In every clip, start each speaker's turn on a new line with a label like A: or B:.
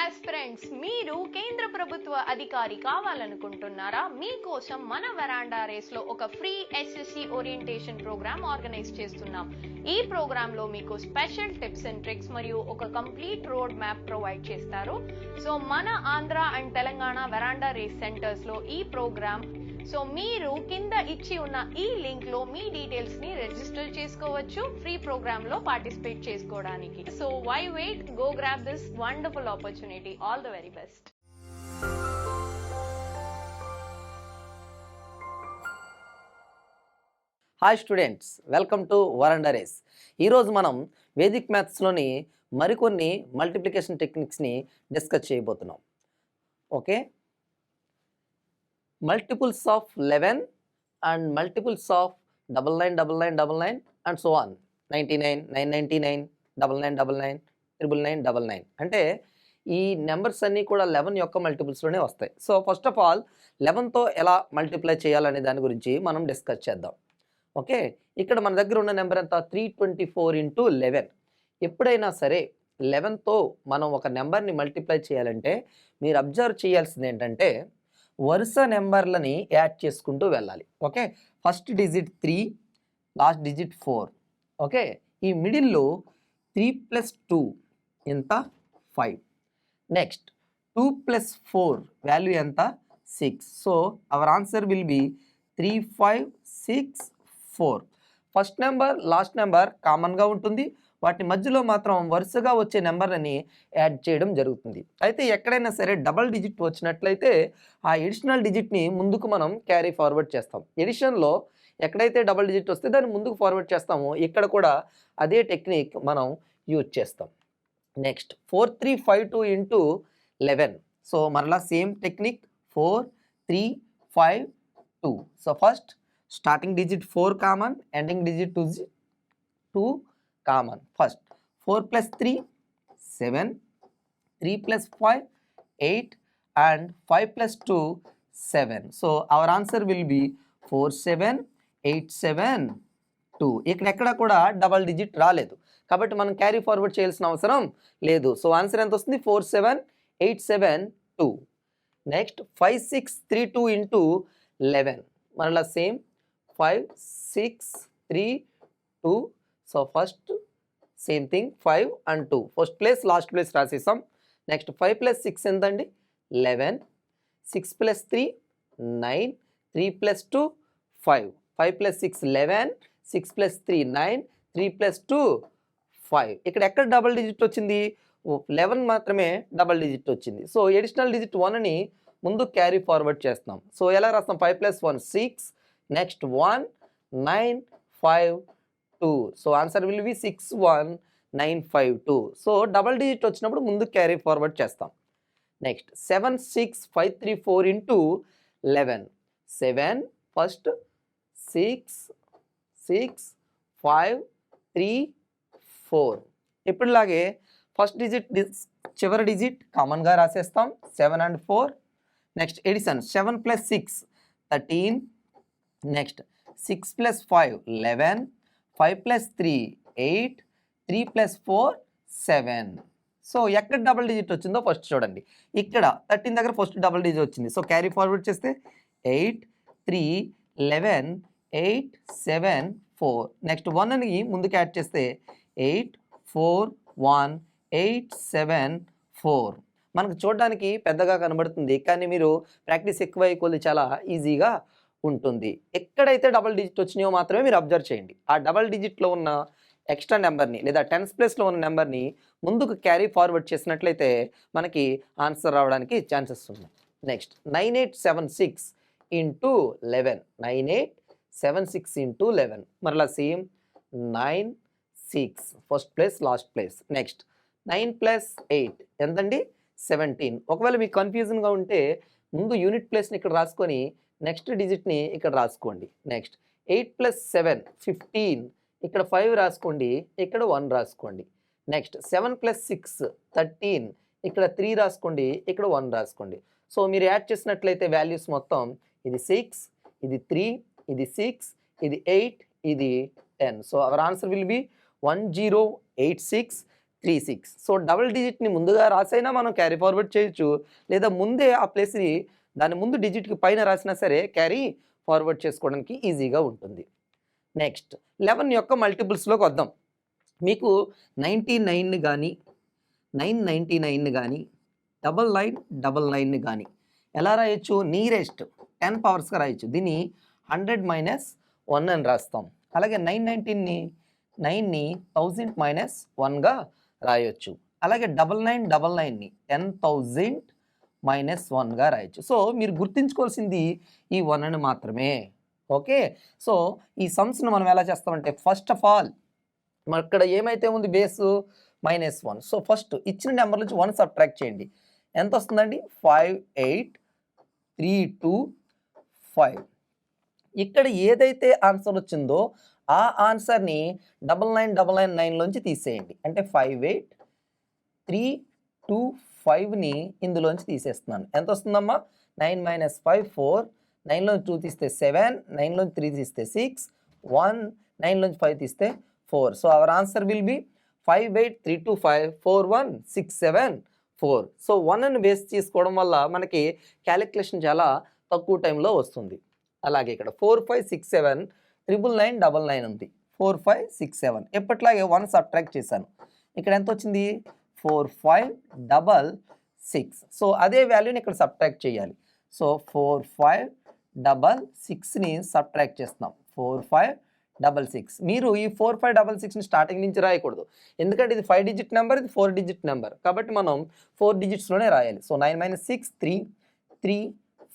A: Aspirants మీరు కేంద్ర ప్రభుత్వ అధికారి కావాలనుకుంటున్నారా? మీకోసం మన వెరాండా రేస్ లో ఒక free SSC orientation program organise చేస్తున్నాం. ఈ ప్రోగ్రామ్ లో మీకు స్పెషల్ టిప్స్ అండ్ ట్రిక్స్ మరియు ఒక కంప్లీట్ రోడ్ మ్యాప్ ప్రొవైడ్ చేస్తారు. సో మన Andhra and Telangana Veranda race centres లో ఈ ప్రోగ్రామ్ మీరు కింద ఇచ్చి ఉన్న ఈ లింక్ లో మీ డీటెయిల్స్ ని రిజిస్టర్ చేసుకోవచ్చు ఫ్రీ ప్రోగ్రామ్ లో పార్టిసిపేట్ చేసుకోవడానికి. So why wait, go grab this wonderful opportunity. All the very best.
B: Hi students, welcome to Veranda race. ఈరోజు మనం వేదిక్ మ్యాథ్స్లోని మరికొన్ని మల్టిప్లికేషన్ టెక్నిక్స్ని డిస్కస్ చేయబోతున్నాం. Okay, multiples of 11 and multiples of 999999 and so on, 99, 999, 9999, 99999 అంటే ఈ numbers అన్నీ కూడా 11 యొక్క మల్టిపుల్స్లోనే వస్తాయి. సో ఫస్ట్ ఆఫ్ ఆల్ 11తో ఎలా మల్టిప్లై చేయాలనే దాని గురించి మనం డిస్కస్ చేద్దాం. ఓకే, ఇక్కడ మన దగ్గర ఉన్న నెంబర్ ఎంత? 324 × 11. ఎప్పుడైనా సరే 11తో మనం ఒక నెంబర్ని మల్టిప్లై చేయాలంటే మీరు అబ్జర్వ్ చేయాల్సింది ఏంటంటే వరుస నెంబర్లని యాడ్ చేసుకుంటూ వెళ్ళాలి. Okay, first digit 3, last digit 4. Okay, ఈ మిడిల్లో 3 + 2 ఎంత? 5. నెక్స్ట్ 2 + 4 వాల్యూ ఎంత? 6. So our answer will B 3, 5, 6, 4. First number last number కామన్గా ఉంటుంది, వాటి మధ్యలో మాత్రం వరుసగా వచ్చే నెంబర్లని యాడ్ చేయడం జరుగుతుంది. అయితే ఎక్కడైనా సరే డబల్ డిజిట్ వచ్చినట్లయితే ఆ ఎడిషనల్ డిజిట్ని ముందుకు మనం క్యారీ ఫార్వర్డ్ చేస్తాం. ఎడిషన్లో ఎక్కడైతే డబల్ డిజిట్ వస్తే దాన్ని ముందుకు ఫార్వర్డ్ చేస్తామో ఇక్కడ కూడా అదే టెక్నిక్ మనం యూజ్ చేస్తాం. నెక్స్ట్ 4352 × 11. సో మరలా same technique 4352. So first starting digit 4 common, ending digit 2 common. First 4 + 3 7, 3 + 5 8 and 5 + 2 7. So our answer will B 47872. ఇక్కడ ఎక్కడ కూడా డబల్ డిజిట్ రాలేదు కాబట్టి మనం క్యారీ ఫార్వర్డ్ చేయాల్సిన అవసరం లేదు. సో ఆన్సర్ ఎంత వస్తుంది? 47872. నెక్స్ట్ 5632 × 11. మరలా same 5632. So first same thing 5 and 2 first place last place రాసేసాం. నెక్స్ట్ 5 + 6 ఎంతండి? 11. 6 + 3 9, 3 + 2 5, 5 + 6 11, 6 + 3 9, 3 + 2 5. ఇక్కడ ఎక్కడ డబల్ డిజిట్ వచ్చింది? 11 మాత్రమే డబల్ డిజిట్ వచ్చింది. సో ఎడిషనల్ డిజిట్ 1ని ముందు క్యారీ ఫార్వర్డ్ చేస్తాం. సో ఎలా రాస్తాం? 5 + 1 6, next 1 9 5 2. So answer will be 61952. So double digit వచ్చినప్పుడు ముందు క్యారీ ఫార్వర్డ్ చేస్తాం. నెక్స్ట్ 76534 × 11. 7 ఫస్ట్ 6 6 5 3 4. ఇప్పుడులాగే ఫస్ట్ డిజిట్ చివరి డిజిట్ కామన్గా రాసేస్తాం 7 and 4. Next addition 7 + 6 13. Next 6 + 5 11, 5 + 3 8, 3 + 4 7. So ఎక్కడ డబుల్ డిజిట్ వచ్చిందో ఫస్ట్ చూడండి. ఇక్కడ 13 దగ్గర ఫస్ట్ డబుల్ డిజిట్ వచ్చింది. సో క్యారీ ఫార్వర్డ్ చేస్తే 8 3 11 8 7 4. నెక్స్ట్ 1ని ముందుకు యాడ్ చేస్తే 8 4 1 8 7 4. మనకు చూడడానికి పెద్దగా కనబడుతుంది కానీ మీరు ప్రాక్టీస్ ఎక్కువ కొద్ది చాలా ఈజీగా ఉంటుంది. ఎక్కడైతే డబల్ డిజిట్ వచ్చినాయో మాత్రమే మీరు అబ్జర్వ్ చేయండి. ఆ డబల్ డిజిట్లో ఉన్న ఎక్స్ట్రా నెంబర్ని లేదా 10th ప్లేస్లో ఉన్న నెంబర్ని ముందుకు క్యారీ ఫార్వర్డ్ చేసినట్లయితే మనకి ఆన్సర్ రావడానికి ఛాన్సెస్ ఉన్నాయి. నెక్స్ట్ 9876 × 11. 9876 × 11. మరలా same 9 6 first place last place. Next 9 + 8 ఎంతండి? 17. ఒకవేళ మీకు కన్ఫ్యూజన్గా ఉంటే ముందు యూనిట్ ప్లేస్ని ఇక్కడ రాసుకొని నెక్స్ట్ డిజిట్ని ఇక్కడ రాసుకోండి. నెక్స్ట్ 8 + 7 15. ఇక్కడ 5 రాసుకోండి, ఇక్కడ 1 రాసుకోండి. నెక్స్ట్ 7 + 6 13. ఇక్కడ 3 రాసుకోండి, ఇక్కడ 1 రాసుకోండి. సో మీరు యాడ్ చేసినట్లయితే వాల్యూస్ మొత్తం ఇది 6, ఇది 3, ఇది 6, ఇది 8, ఇది 10. So our answer will be 1086 36. So double డిజిట్ని ముందుగా రాసైనా మనం క్యారీ ఫార్వర్డ్ చేయొచ్చు, లేదా ముందే ఆ ప్లేస్ని దాని ముందు డిజిట్కి పైన రాసినా సరే క్యారీ ఫార్వర్డ్ చేసుకోవడానికి ఈజీగా ఉంటుంది. నెక్స్ట్ 11 యొక్క మల్టిపుల్స్లోకి వద్దాం. మీకు 99ని కానీ 999ని కానీ 9999ని కానీ ఎలా రాయొచ్చు? నియరెస్ట్ 10 పవర్స్గా రాయొచ్చు. దీన్ని 100 - 1 అని రాస్తాం. అలాగే 919ని 9ని 1000 - 1గా రాయొచ్చు. అలాగే 9999ని 10,000 - 1గా రాయొచ్చు. సో మీరు గుర్తుంచుకోవాల్సింది ఈ 1 అని మాత్రమే. ఓకే, సో ఈ సమ్స్ను మనం ఎలా చేస్తామంటే ఫస్ట్ ఆఫ్ ఆల్ అక్కడ ఏమైతే ఉంది బేసు -1. సో ఫస్ట్ ఇచ్చిన నెంబర్ నుంచి 1 సబ్ట్రాక్ట్ చేయండి. ఎంత వస్తుందండి? 58325. ఇక్కడ ఏదైతే ఆన్సర్ వచ్చిందో ఆ ఆన్సర్ని 99999లోంచి తీసేయండి. అంటే 58325ని ఇందులోంచి తీసేస్తున్నాను. ఎంత వస్తుందమ్మా? 9 - 5 4, 9లోంచి 2 తీస్తే 7, 9లోంచి 3 తీస్తే 6, 1, 9లోంచి 5 తీస్తే 4. So our answer will B 583254167 so 1ని బేస్ చేసుకోవడం వల్ల మనకి క్యాలిక్యులేషన్ చాలా తక్కువ టైంలో వస్తుంది. అలాగే ఇక్కడ 4567 99999 ఉంది. 4567 ఎప్పట్లాగే 1 సబ్ట్రాక్ట్ చేశాను. ఇక్కడ ఎంత వచ్చింది? 4566. సో అదే వాల్యూని ఇక్కడ సబ్ట్రాక్ట్ చేయాలి. సో 4566ని సబ్ట్రాక్ట్ చేస్తున్నాం. 4566. మీరు ఈ 4566ని స్టార్టింగ్ నుంచి రాయకూడదు, ఎందుకంటే ఇది 5 డిజిట్ నెంబర్, ఇది 4 డిజిట్ నెంబర్, కాబట్టి మనం 4 డిజిట్స్లోనే రాయాలి. So 9 - 6 3 3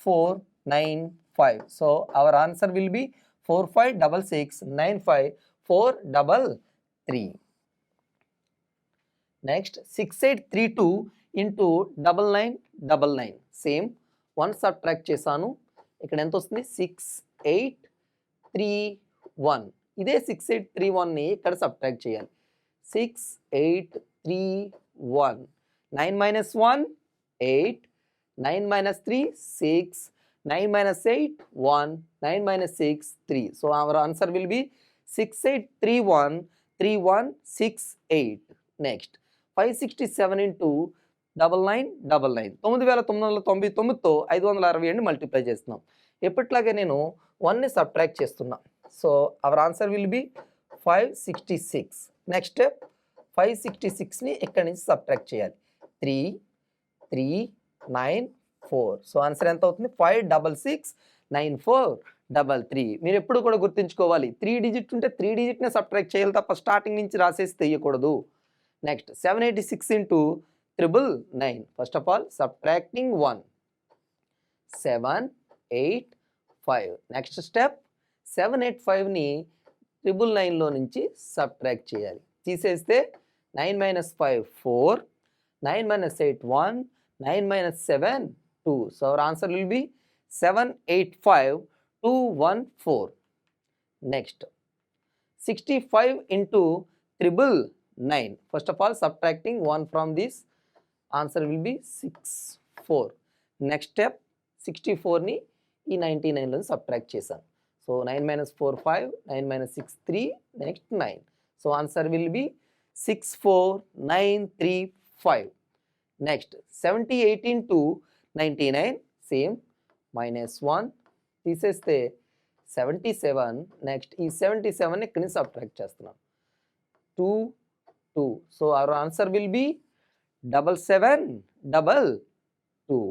B: 4 9 5. So our answer will B 4566954333. Next 6832 into 9999. Same 1 subtract చేశాను. ఇక్కడ ఎంత వస్తుంది? 6831. ఇదే 6831ని ఇక్కడ సబ్ట్రాక్ట్ చేయాలి. 6831. 9 - 1 8, 9 - 3 6, 9 - 8 1, 9 - 6 3. So our answer will be 68313168. Next 567 into 9999. 9999తో 567 మల్టిప్లై చేస్తున్నాం. ఎప్పట్లాగే నేను 1ని సబ్ట్రాక్ట్ చేస్తున్నా. So our answer will be 566. Next step 566ని ఇక్కడి నుంచి సబ్ట్రాక్ట్ చేయాలి. 3 3 9 4. సో ఆన్సర్ ఎంత అవుతుంది? 5669433. మీరు ఎప్పుడు కూడా గుర్తుంచుకోవాలి, 3 డిజిట్ ఉంటే 3 డిజిట్నే సబ్ట్రాక్ట్ చేయాలి తప్ప స్టార్టింగ్ నుంచి రాసేసి తీయకూడదు. Next 786 into 999. First of all subtracting 1 785. Next step 785ని 999లో నుంచి సబ్ట్రాక్ట్ చేయాలి. తీసేస్తే 9 - 5 4, 9 - 8 1, 9 - 7 2. So our answer will be 785214. Next 65 into 999. First of all subtracting 1 from this, answer will be 64. Next step 64ని ఈ 99లో సబ్ట్రాక్ట్ చేశాను. So 9 - 4 5, 9 - 6 3, next 9. So answer will be 64935. Next 7018 into 99. Same, -1 తీసేస్తే 77. Next ఈ 77ని ఇక్కడ నుంచి సబ్ట్రాక్ట్ చేస్తున్నాం. 2 2. So our answer will B 7722.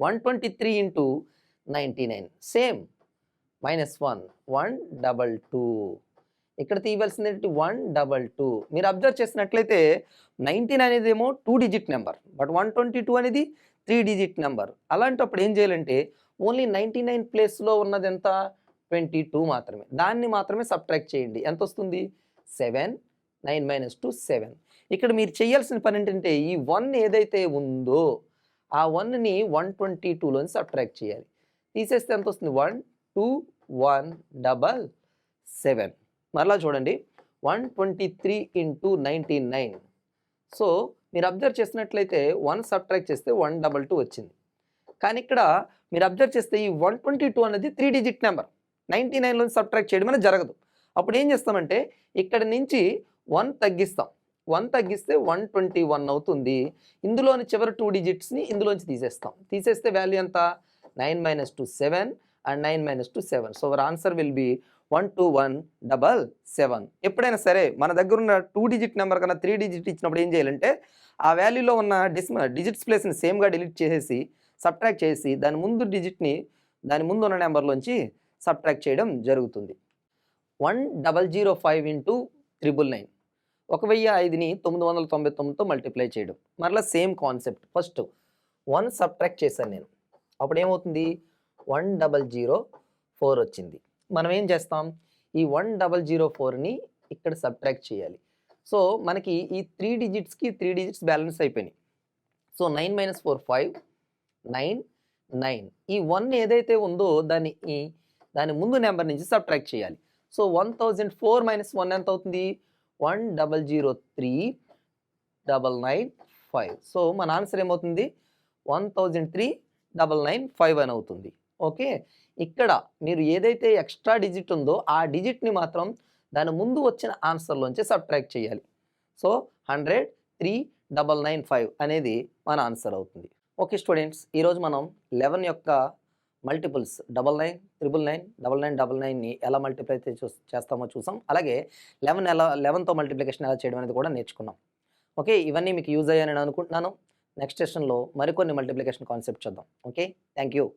B: 123 into 99. Same -1 122. ఇక్కడ తీయవలసింది 122. మీరు observe చేసినట్లయితే 19 అనేది ఏమో 2 డిజిట్ నెంబర్, బట్ 122 అనేది 3 డిజిట్ నెంబర్. అలాంటప్పుడు ఏం చేయాలంటే ఓన్లీ 99 ప్లేస్లో ఉన్నది ఎంత? 22 మాత్రమే. దాన్ని మాత్రమే సబ్ట్రాక్ట్ చేయండి. ఎంత వస్తుంది? 7 9 - 2 7. ఇక్కడ మీరు చేయాల్సిన పని ఏంటంటే ఈ 1 ఏదైతే ఉందో ఆ 1ని 122లోని సబ్ట్రాక్ట్ చేయాలి. తీసేస్తే ఎంత వస్తుంది? 12177. మరలా చూడండి 123 into 99. సో మీరు అబ్జర్వ్ చేసినట్లయితే 1 సబ్ట్రాక్ట్ చేస్తే 122 వచ్చింది. కానీ ఇక్కడ మీరు అబ్జర్వ్ చేస్తే ఈ 122 అనేది 3 డిజిట్ నెంబర్. 99లోని సబ్ట్రాక్ట్ చేయడం అనేది జరగదు. అప్పుడు ఏం చేస్తామంటే ఇక్కడ నుంచి 1 తగ్గిస్తాం. 1 తగ్గిస్తే 121 అవుతుంది. ఇందులోని చివరి 2 డిజిట్స్ని ఇందులోంచి తీసేస్తాం. తీసేస్తే వాల్యూ ఎంత? 9 - 2 7 and 9 - 2 7. So our answer will B 12177. ఎప్పుడైనా సరే మన దగ్గర ఉన్న 2 డిజిట్ నెంబర్ కన్నా 3 డిజిట్ ఇచ్చినప్పుడు ఏం చేయాలంటే ఆ వాల్యూలో ఉన్న డిజిట్స్ ప్లేస్ని సేమ్గా డిలీట్ చేసేసి సబ్ట్రాక్ట్ చేసి దాని ముందు ఉన్న నెంబర్లోంచి సబ్ట్రాక్ట్ చేయడం జరుగుతుంది. 1005 ఇంటూ 999. 1005ని 999తో మల్టిప్లై చేయడం. మరలా సేమ్ కాన్సెప్ట్. ఫస్ట్ 1 సబ్ట్రాక్ట్ చేశాను నేను, అప్పుడు ఏమవుతుంది? 1004 వచ్చింది. మనం ఏం చేస్తాం? ఈ 1004ని ఇక్కడ సబ్ట్రాక్ట్ చేయాలి. సో మనకి ఈ 3 డిజిట్స్కి 3 డిజిట్స్ బ్యాలెన్స్ అయిపోయినాయి. సో 9 - 4 5 9 9. ఈ 1 ఏదైతే ఉందో దాని ముందు నెంబర్ నుంచి సబ్ట్రాక్ట్ చేయాలి. సో 1004 - 1 ఎంత అవుతుంది? 1003 995. సో మన ఆన్సర్ ఏమవుతుంది? 1003 995 అని అవుతుంది. ఓకే, ఇక్కడ మీరు ఏదైతే ఎక్స్ట్రా డిజిట్ ఉందో ఆ డిజిట్ని మాత్రం దాని ముందు వచ్చిన ఆన్సర్లోంచి సబ్ట్రాక్ట్ చేయాలి. సో 103 995 అనేది మన ఆన్సర్ అవుతుంది. ఓకే స్టూడెంట్స్, ఈరోజు మనం 11 యొక్క మల్టిపుల్స్ 99 999 9999ని ఎలా మల్టిప్లై చేస్తామో చూసాం. అలాగే 11తో మల్టిప్లికేషన్ ఎలా చేయడం అనేది కూడా నేర్చుకున్నాం. ఓకే, ఇవన్నీ మీకు యూజ్ అయ్యాయని అనుకుంటున్నాను. నెక్స్ట్ సెషన్లో మరికొన్ని మల్టిప్లికేషన్ కాన్సెప్ట్ చూద్దాం. Okay, thank you.